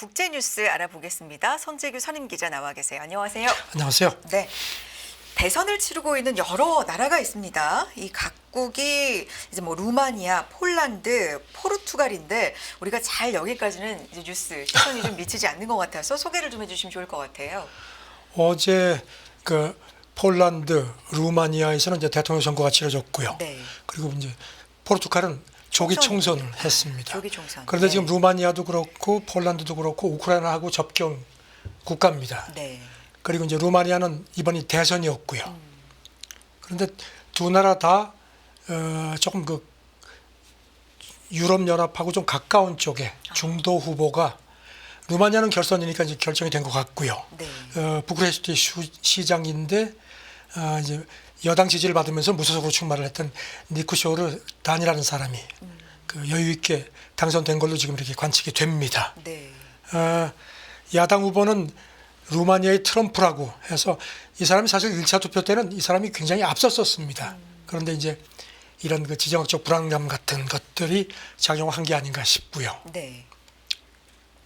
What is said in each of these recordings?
국제뉴스 알아보겠습니다. 손재규 선임기자 나와 계세요. 안녕하세요. 안녕하세요. 네. 대선을 치르고 있는 여러 나라가 있습니다. 이 각국이 이제 뭐 루마니아, 폴란드, 포르투갈인데 우리가 잘 여기까지는 이제 뉴스 시선이 좀 미치지 않는 것 같아서 소개를 좀 해주시면 좋을 것 같아요. 어제 그 폴란드, 루마니아에서는 이제 대통령 선거가 치러졌고요. 네. 그리고 이제 포르투갈은 조기 총선을 했습니다. 조기 총선. 그런데 네. 지금 루마니아도 그렇고 폴란드도 그렇고 우크라이나하고 접경 국가입니다. 네. 그리고 이제 루마니아는 이번이 대선이었고요. 그런데 두 나라 다 조금 그 유럽 연합하고 좀 가까운 쪽에 중도 후보가 루마니아는 결선이니까 이제 결정이 된 것 같고요. 네. 부쿠레스트 시장인데 이제 여당 지지를 받으면서 무소속으로 출마를 했던 니쿠쇼르 단이라는 사람이 그 여유 있게 당선된 걸로 지금 이렇게 관측이 됩니다. 네. 야당 후보는 루마니아의 트럼프라고 해서 이 사람이 사실 1차 투표 때는 이 사람이 굉장히 앞섰었습니다. 그런데 이제 이런 그 지정학적 불안감 같은 것들이 작용한 게 아닌가 싶고요. 네.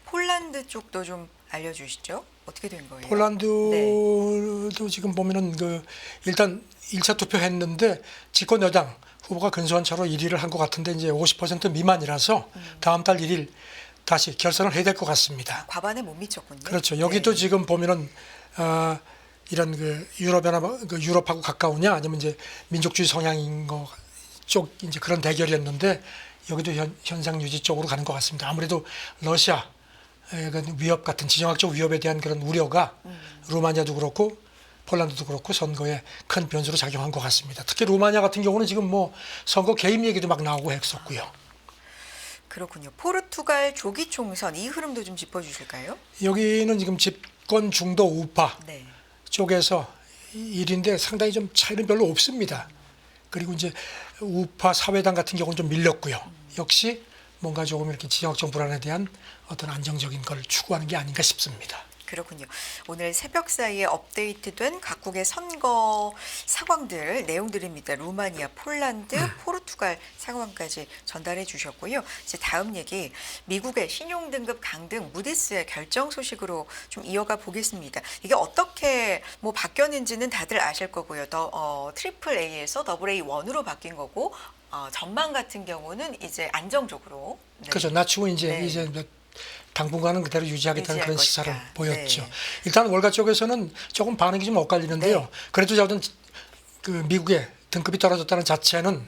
폴란드 쪽도 좀 알려주시죠. 어떻게 된 거예요? 폴란드도 지금 보면은 그 일단 1차 투표했는데 집권 여당 후보가 근소한 차로 1위를 한 것 같은데 이제 50% 미만이라서 다음 달 1일 다시 결선을 해야 될 것 같습니다. 과반에 못 미쳤군요. 그렇죠. 여기도 네. 지금 보면은 이런 그 유럽연합, 그 유럽하고 가까우냐 아니면 이제 민족주의 성향인 거 쪽 이제 그런 대결이었는데 여기도 현상 유지 쪽으로 가는 것 같습니다. 아무래도 러시아 위협 같은 지정학적 위협에 대한 그런 우려가 루마니아도 그렇고 폴란드도 그렇고 선거에 큰 변수로 작용한 것 같습니다. 특히 루마니아 같은 경우는 지금 뭐 선거 개입 얘기도 막 나오고 했었고요. 그렇군요. 포르투갈 조기 총선 이 흐름도 좀 짚어주실까요? 여기는 지금 집권 중도 우파 네. 쪽에서 일인데 상당히 좀 차이는 별로 없습니다. 그리고 이제 우파 사회당 같은 경우는 좀 밀렸고요. 역시 뭔가 조금 이렇게 지정학적 불안에 대한 어떤 안정적인 걸 추구하는 게 아닌가 싶습니다. 그렇군요. 오늘 새벽 사이에 업데이트된 각국의 선거 상황들 내용들입니다. 루마니아, 폴란드, 포르투갈 상황까지 전달해 주셨고요. 이제 다음 얘기 미국의 신용등급 강등 무디스의 결정 소식으로 좀 이어가 보겠습니다. 이게 어떻게 뭐 바뀌었는지는 다들 아실 거고요. 트리플 A에서 더블 A1으로 바뀐 거고 전망 같은 경우는 이제 안정적으로 네. 그렇죠. 낮추고 이제 네. 이제 당분간은 그대로 유지하겠다는 유지할 그런 것이다. 시사를 보였죠. 네. 일단 월가 쪽에서는 조금 반응이 좀 엇갈리는데요. 네. 그래도 저는 그 미국의 등급이 떨어졌다는 자체는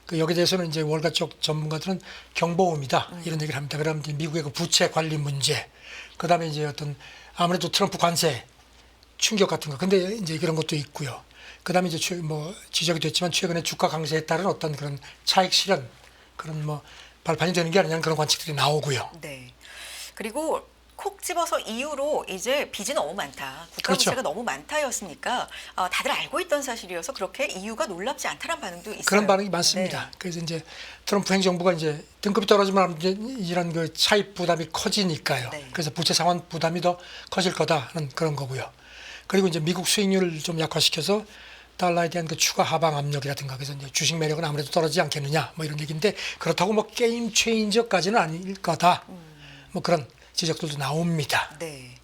그 여기에 대해서는 이제 월가 쪽 전문가들은 경보음이다 이런 얘기를 합니다. 그다음 이제 미국의 그 부채 관리 문제, 그다음에 이제 어떤 아무래도 트럼프 관세 충격 같은 거. 근데 이제 그런 것도 있고요. 그다음에 이제 뭐 지적이 됐지만 최근에 주가 강세에 따른 어떤 그런 차익 실현 그런 뭐 발판이 되는 게 아니냐는 그런 관측들이 나오고요. 네. 그리고 콕 집어서 이후로 이제 빚이 너무 많다. 국가 그렇죠. 부채가 너무 많다였으니까 다들 알고 있던 사실이어서 그렇게 이유가 놀랍지 않다는 반응도 있어요. 그런 반응이 많습니다. 네. 그래서 이제 트럼프 행정부가 이제 등급이 떨어지면 이제 이런 그 차입 부담이 커지니까요. 네. 그래서 부채 상환 부담이 더 커질 거다는 그런 거고요. 그리고 이제 미국 수익률을 좀 약화시켜서 달러에 대한 그 추가 하방 압력이라든가 그래서 이제 주식 매력은 아무래도 떨어지지 않겠느냐 뭐 이런 얘기인데 그렇다고 뭐 게임 체인저까지는 아닐 거다. 뭐 그런 지적들도 나옵니다. 네.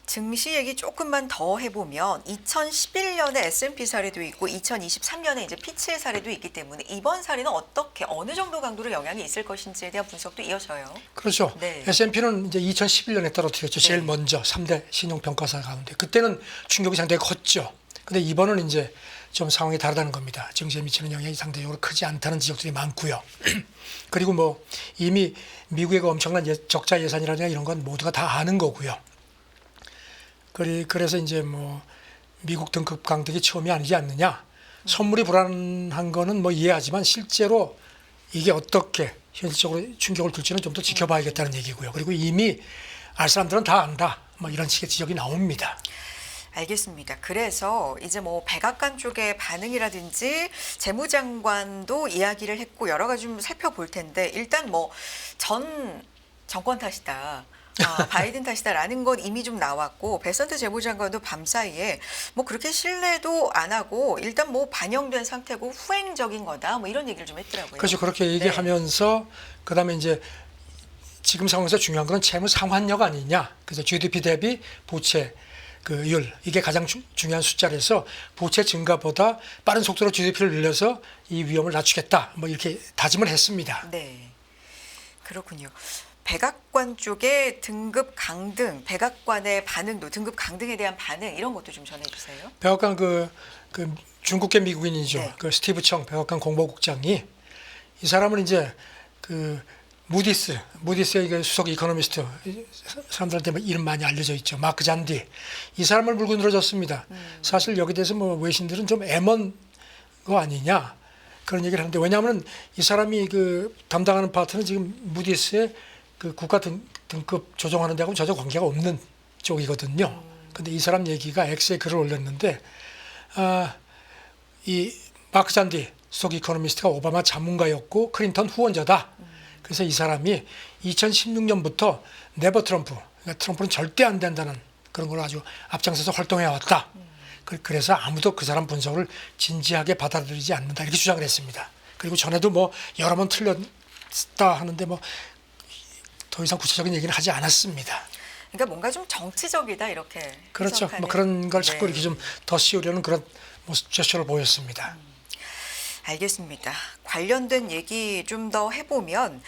증시 얘기 조금만 더 해보면 2011년에 S&P 사례도 있고 2023년에 이제 피치의 사례도 있기 때문에 이번 사례는 어떻게 어느 정도 강도로 영향이 있을 것인지에 대한 분석도 이어져요. 그렇죠. 네. S&P는 이제 2011년에 떨어뜨렸죠. 제일 네. 먼저 3대 신용평가사 가운데. 그때는 충격이 상당히 컸죠. 근데 이번은 이제 좀 상황이 다르다는 겁니다. 증시에 미치는 영향이 상대적으로 크지 않다는 지적들이 많고요. 그리고 뭐 이미 미국의 그 엄청난 적자 예산이라든가 이런 건 모두가 다 아는 거고요. 그래서 이제 뭐 미국 등급 강등이 처음이 아니지 않느냐. 선물이 불안한 거는 뭐 이해하지만 실제로 이게 어떻게 현실적으로 충격을 줄지는 좀 더 지켜봐야겠다는 얘기고요. 그리고 이미 알 사람들은 다 안다. 뭐 이런 식의 지적이 나옵니다. 알겠습니다. 그래서 이제 뭐 백악관 쪽의 반응이라든지 재무장관도 이야기를 했고 여러 가지 좀 살펴볼 텐데 일단 뭐 전 정권 탓이다. 바이든 탓이다라는 건 이미 좀 나왔고 베선트 재무장관도 밤사이에 뭐 그렇게 신뢰도 안 하고 일단 뭐 반영된 상태고 후행적인 거다 뭐 이런 얘기를 좀 했더라고요. 그렇죠. 그렇게 얘기하면서 그다음에 이제 지금 상황에서 중요한 건 채무 상환력 아니냐. 그래서 GDP 대비 부채 율 이게 가장 중요한 숫자라서 부채 증가보다 빠른 속도로 GDP를 늘려서 이 위험을 낮추겠다. 뭐 이렇게 다짐을 했습니다. 네, 그렇군요. 백악관 쪽의 등급 강등, 백악관의 반응도 등급 강등에 대한 반응 이런 것도 좀 전해주세요. 백악관 그 중국계 미국인이죠. 네. 그 스티브 청 백악관 공보국장이 이 사람은 이제 그 무디스의 이게 수석 이코노미스트 사람들한테 이름 많이 알려져 있죠. 마크 잔디 이 사람을 물고 늘어졌습니다. 사실 여기 대해서 뭐 외신들은 좀 애먼 거 아니냐 그런 얘기를 하는데 왜냐하면 이 사람이 그 담당하는 파트는 지금 무디스의 그 국가 등급 조정하는 데하고 전혀 관계가 없는 쪽이거든요. 근데 이 사람 얘기가 X에 글을 올렸는데 이 마크 잔디 수석 이코노미스트가 오바마 자문가였고 클린턴 후원자다. 그래서 이 사람이 2016년부터 네버 트럼프, 그러니까 트럼프는 절대 안 된다는 그런 걸 아주 앞장서서 활동해 왔다. 그래서 아무도 그 사람 분석을 진지하게 받아들이지 않는다 이렇게 주장을 했습니다. 그리고 전에도 뭐 여러 번 틀렸다 하는데 뭐 더 이상 구체적인 얘기는 하지 않았습니다. 그러니까 뭔가 좀 정치적이다 이렇게. 그렇죠. 해석하는. 뭐 그런 걸 자꾸 네. 이렇게 좀 더 씌우려는 그런 모습 제스처를 보였습니다. 알겠습니다. 관련된 얘기 좀 더 해보면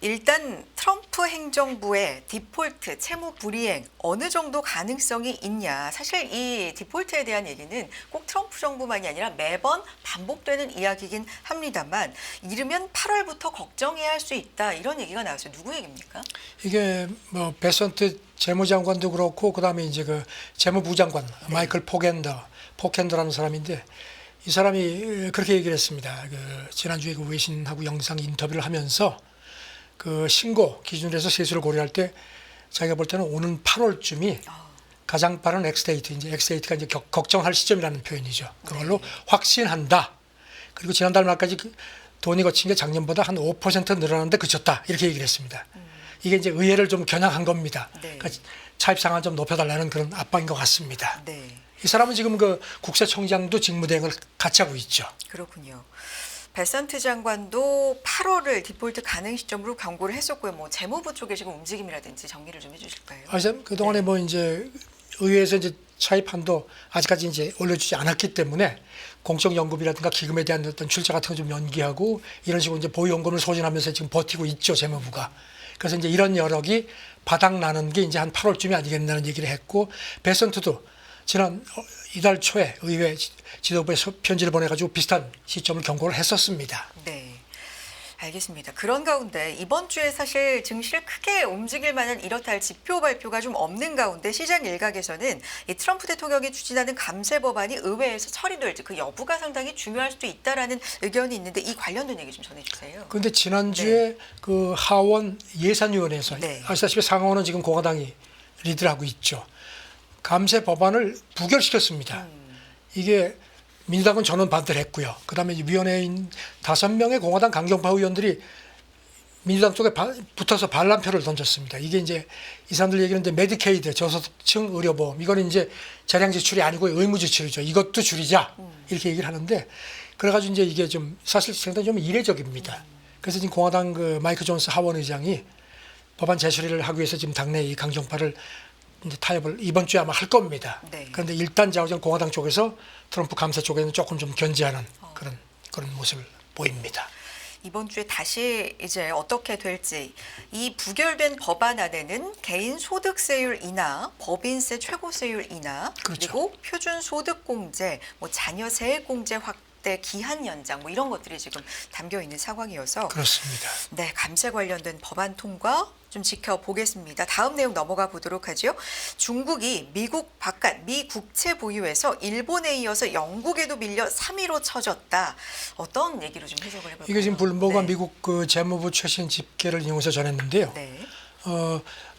일단 트럼프 행정부의 디폴트, 채무 불이행 어느 정도 가능성이 있냐. 사실 이 디폴트에 대한 얘기는 꼭 트럼프 정부만이 아니라 매번 반복되는 이야기이긴 합니다만 이르면 8월부터 걱정해야 할 수 있다. 이런 얘기가 나왔어요. 누구 얘기입니까? 이게 뭐 베선트 재무장관도 그렇고 그다음에 이제 그 재무부 장관 마이클 포켄더라는 사람인데 이 사람이 그렇게 얘기를 했습니다. 그 지난주에 그 외신하고 영상 인터뷰를 하면서 그 신고 기준으로 해서 세수를 고려할 때 자기가 볼 때는 오는 8월쯤이 가장 빠른 엑스데이트, 이제 엑스데이트가 이제 걱정할 시점이라는 표현이죠. 그걸로 확신한다. 그리고 지난달 말까지 그 돈이 거친 게 작년보다 한 5% 늘어났는데 그쳤다. 이렇게 얘기를 했습니다. 이게 이제 의회를 좀 겨냥한 겁니다. 네. 그러니까 차입 상한 좀 높여달라는 그런 압박인 것 같습니다. 네. 이 사람은 지금 그 국세청장도 직무대행을 같이 하고 있죠. 그렇군요. 베선트 장관도 8월을 디폴트 가능 시점으로 경고를 했었고요. 뭐 재무부 쪽에 지금 움직임이라든지 정리를 좀 해주실까요? 그 동안에 네. 뭐 이제 의회에서 이제 차입한도 아직까지 이제 올려주지 않았기 때문에 공적 연금이라든가 기금에 대한 어떤 출자 같은 거 좀 연기하고 이런 식으로 이제 보유연금을 소진하면서 지금 버티고 있죠 재무부가. 그래서 이제 이런 여력이 바닥 나는 게 이제 한 8월쯤이 아니겠냐는 얘기를 했고 베선트도 지난 이달 초에 의회 지도부에 편지를 보내가지고 비슷한 시점을 경고를 했었습니다. 네, 알겠습니다. 그런 가운데 이번 주에 사실 증시를 크게 움직일 만한 이렇다 할 지표 발표가 좀 없는 가운데 시장 일각에서는 이 트럼프 대통령이 추진하는 감세 법안이 의회에서 처리될지 그 여부가 상당히 중요할 수도 있다라는 의견이 있는데 이 관련된 얘기 좀 전해주세요. 그런데 지난주에 그 하원 예산위원회에서 네. 아시다시피 상원은 지금 공화당이 리드를 하고 있죠. 감세 법안을 부결시켰습니다. 이게 민주당은 전원 반대를 했고요. 그다음에 위원회에 있는 5명의 공화당 강경파 의원들이 민주당 쪽에 붙어서 반란표를 던졌습니다. 이게 이제 이 사람들 얘기는 이제 메디케이드 저소득층 의료보험 이거는 이제 재량 지출이 아니고 의무 지출이죠. 이것도 줄이자 이렇게 얘기를 하는데 그래가지고 이제 이게 좀 사실 상당히 좀 이례적입니다. 그래서 지금 공화당 그 마이크 존스 하원 의장이 법안 재처리를 하기 위해서 지금 당내 이 강경파를 이제 타협을 이번 주에 아마 할 겁니다. 네. 그런데 일단 자우전 공화당 쪽에서 트럼프 감사 쪽에는 조금 좀 견제하는 그런 모습을 보입니다. 이번 주에 다시 이제 어떻게 될지 이 부결된 법안 안에는 개인 소득세율 인하, 법인세 최고세율 인하, 그렇죠. 그리고 표준 소득공제, 뭐 자녀 세액공제 확대 기한 연장 뭐 이런 것들이 지금 담겨 있는 상황이어서 그렇습니다. 네, 감세 관련된 법안 통과 좀 지켜보겠습니다. 다음 내용 넘어가 보도록 하죠. 중국이 미국 바깥 미 국채 보유에서 일본에 이어서 영국에도 밀려 3위로 처졌다. 어떤 얘기로 좀 해석을 해볼까요? 이게 지금 블룸버그가 네. 미국 그 재무부 최신 집계를 이용해서 전했는데요. 네.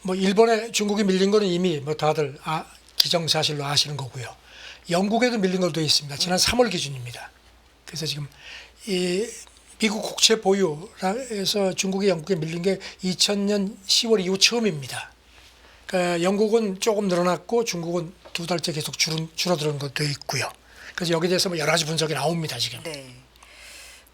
뭐 일본에 중국이 밀린 거는 이미 뭐 다들 기정사실로 아시는 거고요. 영국에도 밀린 걸도 있습니다. 지난 3월 기준입니다. 그래서 지금 이 미국 국채 보유에서 중국이 영국에 밀린 게 2000년 10월 이후 처음입니다. 그러니까 영국은 조금 늘어났고 중국은 2달째 계속 줄어드는 것도 있고요. 그래서 여기에 대해서 뭐 여러 가지 분석이 나옵니다 지금. 네.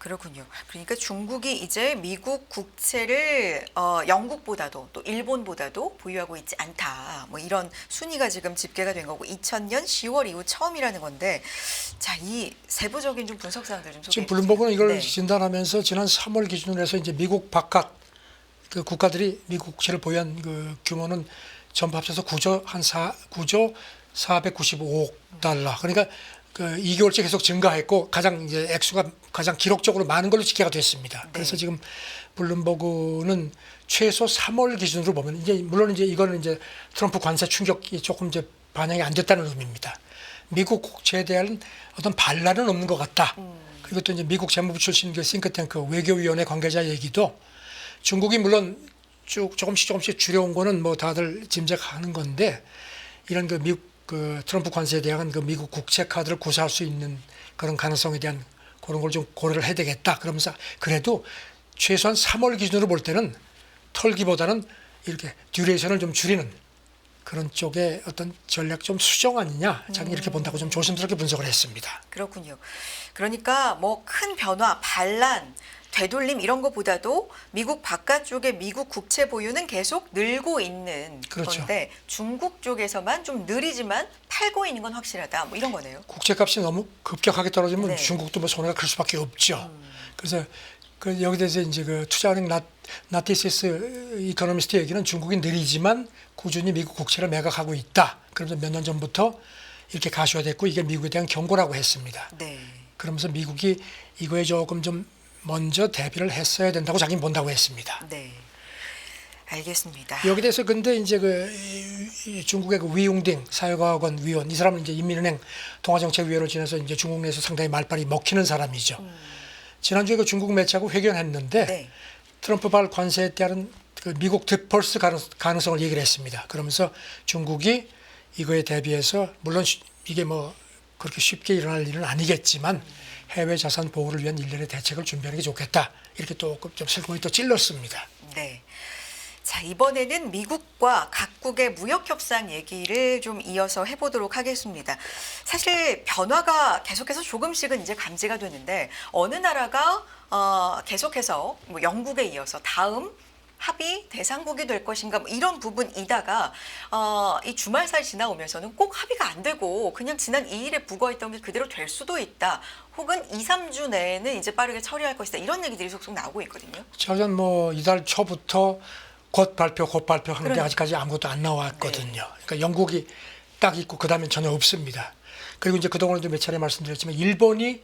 그렇군요. 그러니까 중국이 이제 미국 국채를 영국보다도 또 일본보다도 보유하고 있지 않다. 뭐 이런 순위가 지금 집계가 된 거고 2000년 10월 이후 처음이라는 건데 자, 이 세부적인 좀 분석 사항들 좀 소개해 지금 주세요. 블룸버그는 이걸 네. 진단하면서 지난 3월 기준으로 해서 이제 미국 바깥 그 국가들이 미국 국채를 보유한 그 규모는 전부 합쳐서 9조 495억 달러. 그러니까 그 2개월째 계속 증가했고 가장 이제 액수가 가장 기록적으로 많은 걸로 집계가 됐습니다. 그래서 네. 지금 블룸버그는 최소 3월 기준으로 보면 이제 물론 이제 이거는 이제 트럼프 관세 충격이 조금 이제 반영이 안 됐다는 의미입니다. 미국 국채에 대한 어떤 반란은 없는 것 같다. 그리고 또 이제 미국 재무부 출신 그 싱크탱크 외교위원회 관계자 얘기도 중국이 물론 쭉 조금씩 줄여온 거는 뭐 다들 짐작하는 건데 이런 그 미국 그 트럼프 관세에 대한 그 미국 국채 카드를 구사할 수 있는 그런 가능성에 대한 그런 걸 좀 고려를 해야 되겠다. 그러면서 그래도 최소한 3월 기준으로 볼 때는 털기보다는 이렇게 듀레이션을 좀 줄이는 그런 쪽에 어떤 전략 좀 수정 아니냐. 자기 이렇게 본다고 좀 조심스럽게 분석을 했습니다. 그렇군요. 그러니까 뭐 큰 변화, 반란, 되돌림 이런 것보다도 미국 바깥쪽의 미국 국채 보유는 계속 늘고 있는 그렇죠. 건데 중국 쪽에서만 좀 느리지만 팔고 있는 건 확실하다. 뭐 이런 거네요. 국제값이 너무 급격하게 떨어지면 네. 중국도 뭐 손해가 클 수밖에 없죠. 그래서 그 여기 대해서 이제 그 투자은행 나티시스 이코노미스트 얘기는 중국이 느리지만 꾸준히 미국 국채를 매각하고 있다. 그러면서 몇 년 전부터 이렇게 가시화됐고 이게 미국에 대한 경고라고 했습니다. 네. 그러면서 미국이 이거에 조금 좀 먼저 대비를 했어야 된다고 자기는 본다고 했습니다. 네. 알겠습니다. 여기 대해서 근데 이제 이 중국의 그 위웅딩 사회과학원 위원 이 사람은 이제 인민은행 통화정책위원을 지내서 이제 중국 내에서 상당히 말빨이 먹히는 사람이죠. 지난주에 그 중국 매체하고 회견했는데 네. 트럼프발 관세에 따른 그 미국 디폴스 가능성을 얘기를 했습니다. 그러면서 중국이 이거에 대비해서 물론 이게 뭐 그렇게 쉽게 일어날 일은 아니겠지만 해외 자산 보호를 위한 일련의 대책을 준비하는 게 좋겠다. 이렇게 또 좀 슬그머니 또 찔렀습니다. 네. 자, 이번에는 미국과 각국의 무역 협상 얘기를 좀 이어서 해보도록 하겠습니다. 사실 변화가 계속해서 조금씩은 이제 감지가 되는데 어느 나라가 계속해서 뭐 영국에 이어서 다음 합의 대상국이 될 것인가 뭐 이런 부분이다가 이 주말 사이 지나오면서는 꼭 합의가 안 되고 그냥 지난 2일에 부거했던 게 그대로 될 수도 있다. 혹은 2, 3주 내에는 이제 빠르게 처리할 것이다. 이런 얘기들이 속속 나오고 있거든요. 최근 뭐 이달 초부터 곧 발표 하는데 그러네. 아직까지 아무것도 안 나왔거든요. 그러니까 영국이 딱 있고 그다음엔 전혀 없습니다. 그리고 이제 그동안에도 몇 차례 말씀드렸지만 일본이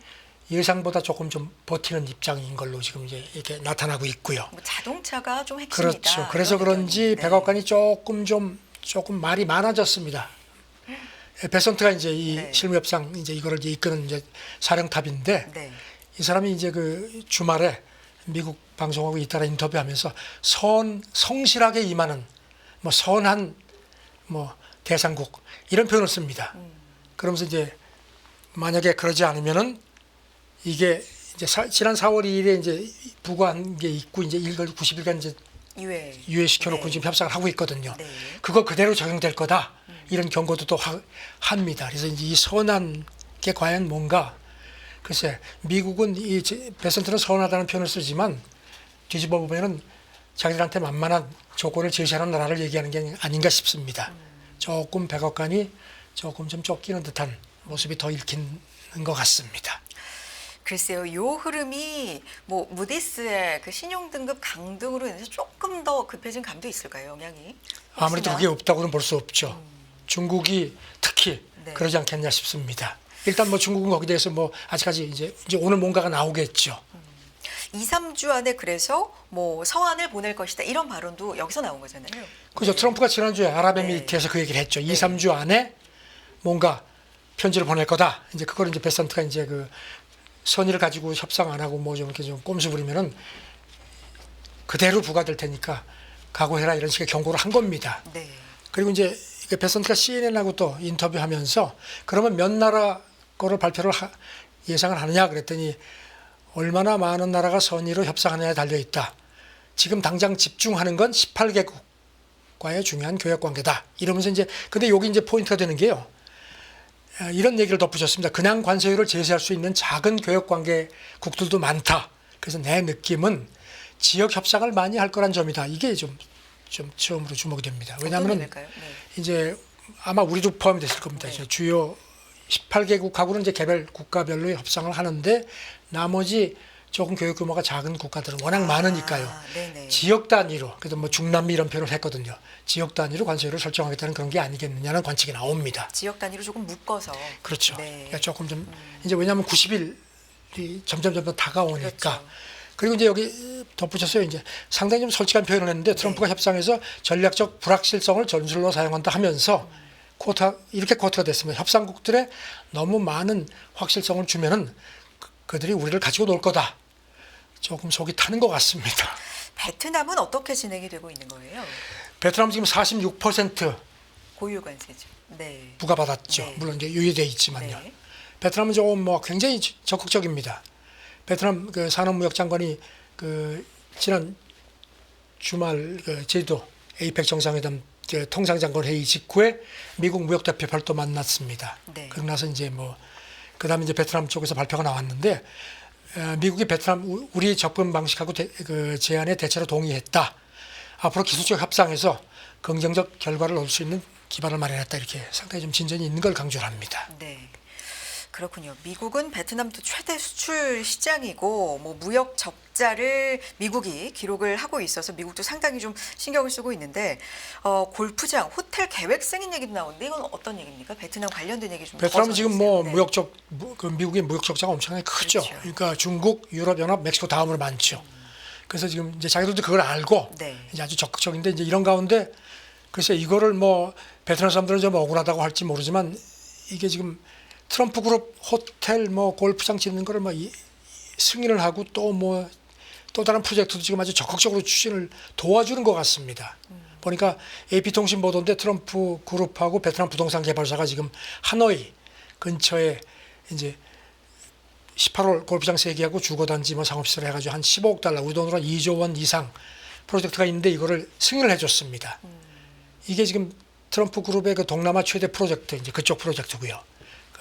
예상보다 조금 좀 버티는 입장인 걸로 지금 이제 이렇게 나타나고 있고요. 뭐 자동차가 좀 핵심이다. 그렇죠. 그래서 이런 그런지 의견이. 네. 백악관이 조금 말이 많아졌습니다. 베선트가 이제 이 네. 실무협상 이제 이거를 이제 이끄는 이제 사령탑인데 네. 이 사람이 이제 그 주말에 미국 방송하고 잇따라 인터뷰하면서 성실하게 임하는 뭐 선한 뭐 대상국 이런 표현을 씁니다. 그러면서 이제 만약에 그러지 않으면은 이게 이제 지난 4월 2일에 이제 부과한 게 있고 이제 90일간 이제 유예시켜놓고 네. 지금 협상을 하고 있거든요. 네. 그거 그대로 적용될 거다 이런 경고도 또 합니다. 그래서 이제 이 선한 게 과연 뭔가 글쎄 미국은 이 베선트는 선하다는 표현을 쓰지만 뒤집어 보면은 자기들한테 만만한 조건을 제시하는 나라를 얘기하는 게 아닌가 싶습니다. 조금 백악관이 조금 좀 쫓기는 듯한 모습이 더 읽히는 것 같습니다. 글쎄요, 요 흐름이 뭐 무디스의 그 신용등급 강등으로 인해서 조금 더 급해진 감도 있을까요, 영향이? 아무래도 혹시나? 그게 없다고는 볼 수 없죠. 중국이 특히 네. 그러지 않겠냐 싶습니다. 일단 뭐 중국은 거기에 대해서 뭐 아직까지 이제 오늘 뭔가가 나오겠죠. 2, 3주 안에 그래서 뭐 서한을 보낼 것이다 이런 발언도 여기서 나온 거잖아요. 그죠. 트럼프가 지난주에 아랍에미리트에서 그 얘기를 했죠. 2, 3주 안에 뭔가 편지를 보낼 거다. 이제 그걸 이제 베선트가 이제 그 선의를 가지고 협상 안 하고 뭐 좀 이렇게 좀 꼼수 부리면은 그대로 부과될 테니까 각오해라 이런 식의 경고를 한 겁니다. 네. 그리고 이제 베선트가 CNN하고 또 인터뷰하면서 그러면 몇 나라 거를 발표를 예상을 하느냐 그랬더니 얼마나 많은 나라가 선의로 협상하느냐에 달려 있다. 지금 당장 집중하는 건 18개국과의 중요한 교역 관계다. 이러면서 이제 근데 여기 이제 포인트가 되는 게요. 이런 얘기를 덧붙였습니다. 그냥 관세율을 제시할 수 있는 작은 교역 관계국들도 많다. 그래서 내 느낌은 지역 협상을 많이 할 거란 점이다. 이게 좀 처음으로 주목이 됩니다. 왜냐하면 네. 이제 아마 우리도 포함이 됐을 겁니다. 네. 이제 주요 18개국하고는 이제 개별 국가별로 협상을 하는데 나머지 조금 교육 규모가 작은 국가들은 워낙 많으니까요. 네네. 지역 단위로, 그래도 뭐 중남미 이런 표현을 했거든요. 지역 단위로 관세율을 설정하겠다는 그런 게 아니겠느냐는 관측이 나옵니다. 지역 단위로 조금 묶어서. 그렇죠. 네. 그러니까 조금 좀 이제 왜냐하면 90일이 점점 다가오니까. 그렇죠. 그리고 이제 여기 덧붙였어요. 이제 상당히 좀 솔직한 표현을 했는데 트럼프가 협상에서 전략적 불확실성을 전술로 사용한다 하면서 이렇게 쿼터가 됐습니다. 협상국들의 너무 많은 확실성을 주면은 그들이 우리를 가지고 놀 거다. 조금 속이 타는 것 같습니다. 베트남은 어떻게 진행이 되고 있는 거예요? 베트남 지금 46% 고유 관세죠. 네. 부과받았죠. 네. 물론 이제 유예돼 있지만요. 네. 베트남은 조금 뭐 굉장히 적극적입니다. 베트남 그 산업무역 장관이 그 지난 주말 그 제주도 에이펙 정상회담 그 통상장관 회의 직후에 미국 무역 대표 별도 만났습니다. 네. 그러고 나서 이제 뭐 그다음에 이제 베트남 쪽에서 발표가 나왔는데 미국이 베트남 우리 접근 방식하고 그 제안에 대체로 동의했다. 앞으로 기술적 협상에서 긍정적 결과를 얻을 수 있는 기반을 마련했다. 이렇게 상당히 좀 진전이 있는 걸 강조를 합니다. 네. 그렇군요. 미국은 베트남도 최대 수출 시장이고 뭐 무역 적자를 미국이 기록을 하고 있어서 미국도 상당히 좀 신경을 쓰고 있는데 골프장, 호텔 계획 승인 얘기도 나오는데 이건 어떤 얘기입니까? 베트남 관련된 얘기 좀 더 베트남은 지금 전해주세요. 뭐 네. 무역적 그 미국의 무역 적자가 엄청나게 크죠. 그렇죠. 그러니까 중국, 유럽연합, 멕시코 다음으로 많죠. 그래서 지금 이제 자기들도 그걸 알고 네. 이제 아주 적극적인데 이제 이런 가운데 글쎄 이거를 뭐 베트남 사람들은 좀 억울하다고 할지 모르지만 이게 지금 트럼프 그룹 호텔 뭐 골프장 짓는 거를 뭐 승인을 하고 또 다른 프로젝트도 지금 아주 적극적으로 추진을 도와주는 것 같습니다. 보니까 AP통신 보도인데 트럼프 그룹하고 베트남 부동산 개발사가 지금 하노이 근처에 이제 18홀 골프장 3개하고 주거단지 뭐 상업시설 해가지고 한 15억 달러 우리 돈으로 한 2조 원 이상 프로젝트가 있는데 이거를 승인을 해줬습니다. 이게 지금 트럼프 그룹의 그 동남아 최대 프로젝트 이제 그쪽 프로젝트고요.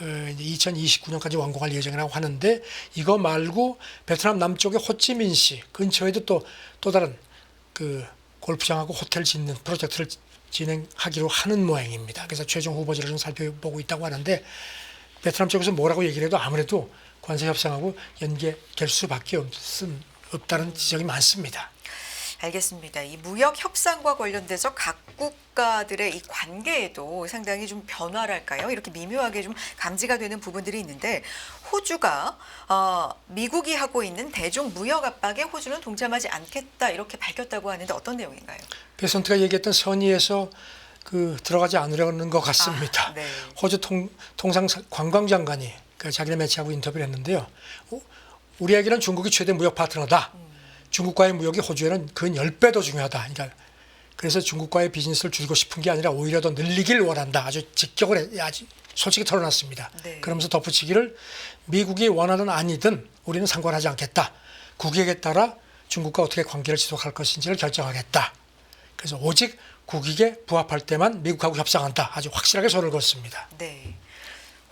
이제 2029년까지 완공할 예정이라고 하는데 이거 말고 베트남 남쪽의 호찌민시 근처에도 또 다른 그 골프장하고 호텔 짓는 프로젝트를 진행하기로 하는 모양입니다. 그래서 최종 후보지를 좀 살펴보고 있다고 하는데 베트남 쪽에서 뭐라고 얘기를 해도 아무래도 관세 협상하고 연계될 수밖에 없다는 지적이 많습니다. 알겠습니다. 이 무역 협상과 관련돼서 각 국가들의 이 관계에도 상당히 좀 변화랄까요? 이렇게 미묘하게 좀 감지가 되는 부분들이 있는데 호주가 미국이 하고 있는 대중 무역 압박에 호주는 동참하지 않겠다 이렇게 밝혔다고 하는데 어떤 내용인가요? 베선트가 얘기했던 선의에서 들어가지 않으려는 것 같습니다. 네. 호주 통상 관광장관이 자기네 매체하고 인터뷰를 했는데요. 우리에게는 중국이 최대 무역 파트너다. 중국과의 무역이 호주에는 근 10배 더 중요하다. 그러니까 그래서 중국과의 비즈니스를 줄이고 싶은 게 아니라 오히려 더 늘리길 원한다. 아주 직격을 아주 솔직히 털어놨습니다. 네. 그러면서 덧붙이기를 미국이 원하든 아니든 우리는 상관하지 않겠다. 국익에 따라 중국과 어떻게 관계를 지속할 것인지를 결정하겠다. 그래서 오직 국익에 부합할 때만 미국하고 협상한다. 아주 확실하게 손을 그었습니다. 네.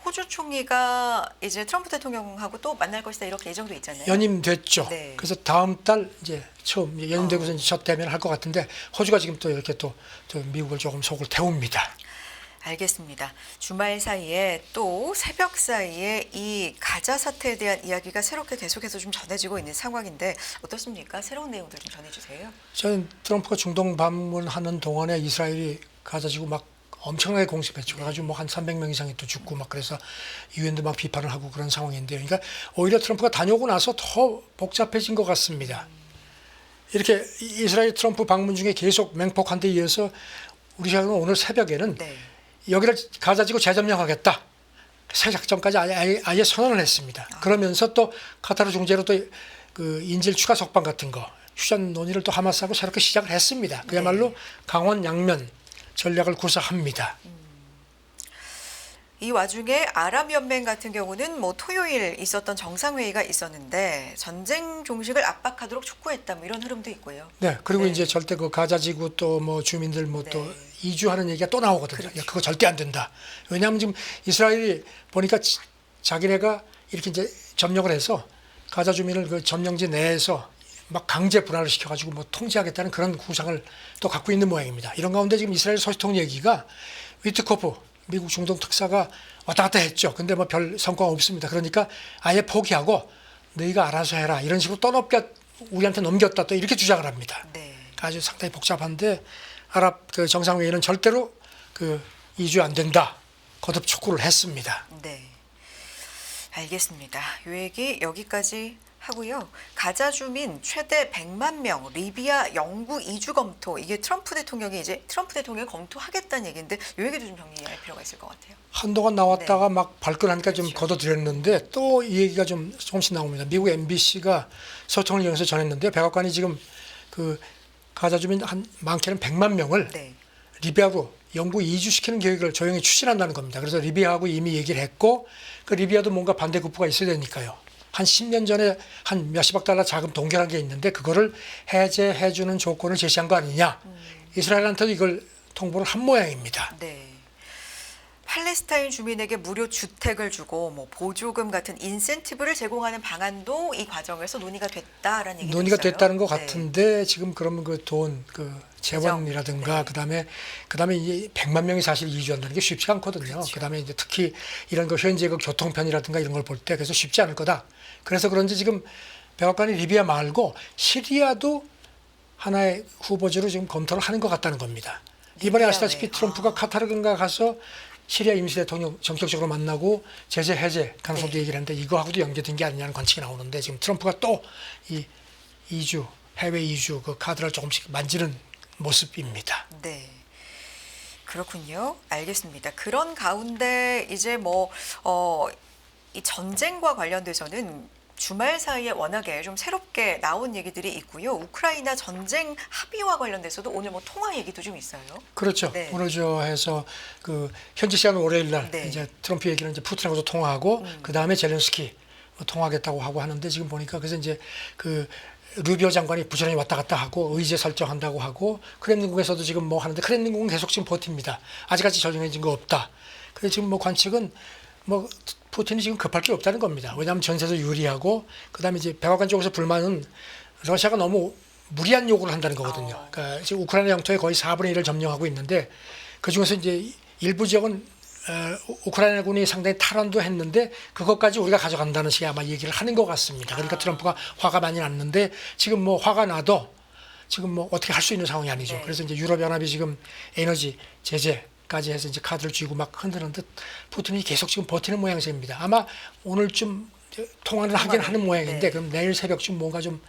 호주 총리가 이제 트럼프 대통령하고 또 만날 것이다 이렇게 예정돼 있잖아요. 연임됐죠. 네. 그래서 다음 달 이제 처음 연임되고서 이제 첫 대면을 할 것 같은데 호주가 지금 또 이렇게 또 미국을 조금 속을 태웁니다. 알겠습니다. 주말 사이에 또 새벽 사이에 이 가자 사태에 대한 이야기가 새롭게 계속해서 좀 전해지고 있는 상황인데 어떻습니까? 새로운 내용들 좀 전해주세요. 저는 트럼프가 중동 방문하는 동안에 이스라엘이 가자지구 막 엄청나게 공습했죠. 그래가지고 뭐 한 300명 이상이 또 죽고 막 그래서 유엔도 막 비판을 하고 그런 상황인데요. 그러니까 오히려 트럼프가 다녀오고 나서 더 복잡해진 것 같습니다. 이렇게 이스라엘 트럼프 방문 중에 계속 맹폭한 데 이어서 우리 시간은 오늘 새벽에는 네. 여기를 가자지구 재점령하겠다. 새 작전까지 아예 선언을 했습니다. 그러면서 또 카타르 중재로 또 그 인질 추가 석방 같은 거 휴전 논의를 또 하마스하고 새롭게 시작을 했습니다. 그야말로 강원 양면 전략을 구사합니다. 이 와중에 아랍연맹 같은 경우는 뭐 토요일 있었던 정상회의가 있었는데 전쟁 종식을 압박하도록 촉구했다 뭐 이런 흐름도 있고요. 네, 그리고 네. 이제 절대 그 가자지구 또 뭐 주민들 뭐 또 네. 이주하는 얘기가 또 나오거든요. 그렇죠. 그거 절대 안 된다. 왜냐하면 지금 이스라엘이 보니까 자기네가 이렇게 이제 점령을 해서 가자 주민을 그 점령지 내에서 막 강제 분할을 시켜가지고 뭐 통제하겠다는 그런 구상을 또 갖고 있는 모양입니다. 이런 가운데 지금 이스라엘 소식통 얘기가 위트코프 미국 중동 특사가 왔다 갔다 했죠. 근데 뭐 별 성과가 없습니다. 그러니까 아예 포기하고 너희가 알아서 해라 이런 식으로 우리한테 넘겼다 또 이렇게 주장을 합니다. 네. 아주 상당히 복잡한데 아랍 그 정상회의는 절대로 그 이주 안 된다 거듭 촉구를 했습니다. 네. 알겠습니다. 이 얘기 여기까지 하고요. 가자 주민 최대 100만 명 리비아 영구 이주 검토. 이게 트럼프 대통령이 검토하겠다는 얘기인데 이 얘기도 좀 정리할 필요가 있을 것 같아요. 한동안 나왔다가 막 발끈하니까 좀 걷어들였는데 또 이 얘기가 좀 조금씩 나옵니다. 미국 MBC가 소통을 이용해서 전했는데 백악관이 지금 그 가자 주민 한 많게는 100만 명을 네. 리비아로 영구 이주시키는 계획을 조용히 추진한다는 겁니다. 그래서 리비아하고 이미 얘기를 했고 그 리비아도 뭔가 반대급부가 있어야 되니까요. 한 10년 전에 한 몇십억 달러 자금 동결한 게 있는데 그거를 해제해주는 조건을 제시한 거 아니냐. 이스라엘한테도 이걸 통보를 한 모양입니다. 네. 팔레스타인 주민에게 무료 주택을 주고 뭐 보조금 같은 인센티브를 제공하는 방안도 이 과정에서 논의가 됐다라는 얘기가 논의가 있어요. 됐다는 것 네. 같은데 지금 그러면 그 돈, 그 재원이라든가 네. 그다음에 이 100만 명이 사실 이주한다는 게 쉽지 않거든요. 그렇죠. 그다음에 이제 특히 이런 거 현재 그 교통편이라든가 이런 걸 볼 때 그래서 쉽지 않을 거다. 그래서 그런지 지금 백악관이 리비아 말고 시리아도 하나의 후보지로 지금 검토를 하는 것 같다는 겁니다. 이번에 아시다시피 트럼프가 카타르인가 가서 시리아 임시 대통령 전격적으로 만나고 제재 해제 가능성도 얘기를 했는데 이거하고도 연계된 게 아니냐는 관측이 나오는데 지금 트럼프가 또 이 이주 해외 이주 그 카드를 조금씩 만지는 모습입니다. 네. 그렇군요. 알겠습니다. 그런 가운데 이제 이 전쟁과 관련돼서는 주말 사이에 워낙에 좀 새롭게 나온 얘기들이 있고요. 우크라이나 전쟁 합의와 관련돼서도 오늘 뭐 통화 얘기도 좀 있어요. 그렇죠. 네. 오늘 저 해서 그 현지 시간 월요일 날 네. 이제 트럼프 얘기는 이제 푸틴하고도 통화하고 그 다음에 젤렌스키 통화하겠다고 하고 하는데 지금 보니까 그래서 이제 그 루비오 장관이 부지런히 왔다 갔다 하고 의제 설정한다고 하고 크렘린궁에서도 지금 뭐 하는데 크렘린궁은 계속 지금 버팁니다. 아직까지 결정해진 거 없다. 그래서 지금 뭐 관측은 뭐 푸틴이 지금 급할 게 없다는 겁니다. 왜냐하면 전세도 유리하고 그다음에 이제 백악관 쪽에서 불만은 러시아가 너무 무리한 요구를 한다는 거거든요. 그러니까 지금 우크라이나 영토의 거의 4분의 1을 점령하고 있는데 그 중에서 이제 일부 지역은 우크라이나군이 상당히 탈환도 했는데 그것까지 우리가 가져간다는 식의 아마 얘기를 하는 것 같습니다. 그러니까 트럼프가 화가 많이 났는데 지금 뭐 화가 나도 지금 뭐 어떻게 할 수 있는 상황이 아니죠. 네. 그래서 이제 유럽연합이 지금 에너지 제재까지 해서 이제 카드를 쥐고 막 흔드는 듯 푸틴이 계속 지금 버티는 모양새입니다. 아마 오늘쯤 통화를 하긴 하는 모양인데 네. 그럼 내일 새벽쯤 뭔가 좀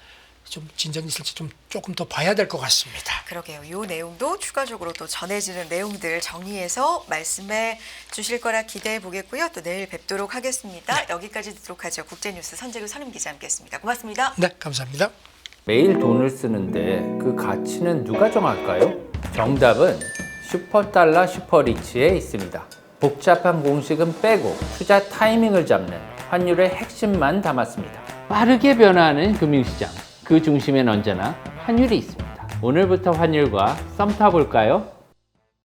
진전이 있을지 좀 조금 더 봐야 될 것 같습니다. 그러게요. 이 내용도 추가적으로 또 전해지는 내용들 정리해서 말씀해 주실 거라 기대해 보겠고요. 또 내일 뵙도록 하겠습니다. 여기까지 듣도록 하죠. 국제뉴스 선재규 선임 기자 함께했습니다. 고맙습니다. 네, 감사합니다. 매일 돈을 쓰는데 그 가치는 누가 정할까요? 정답은 슈퍼달러 슈퍼리치에 있습니다. 복잡한 공식은 빼고 투자 타이밍을 잡는 환율의 핵심만 담았습니다. 빠르게 변화하는 금융시장, 그 중심엔 언제나 환율이 있습니다. 오늘부터 환율과 썸 타볼까요?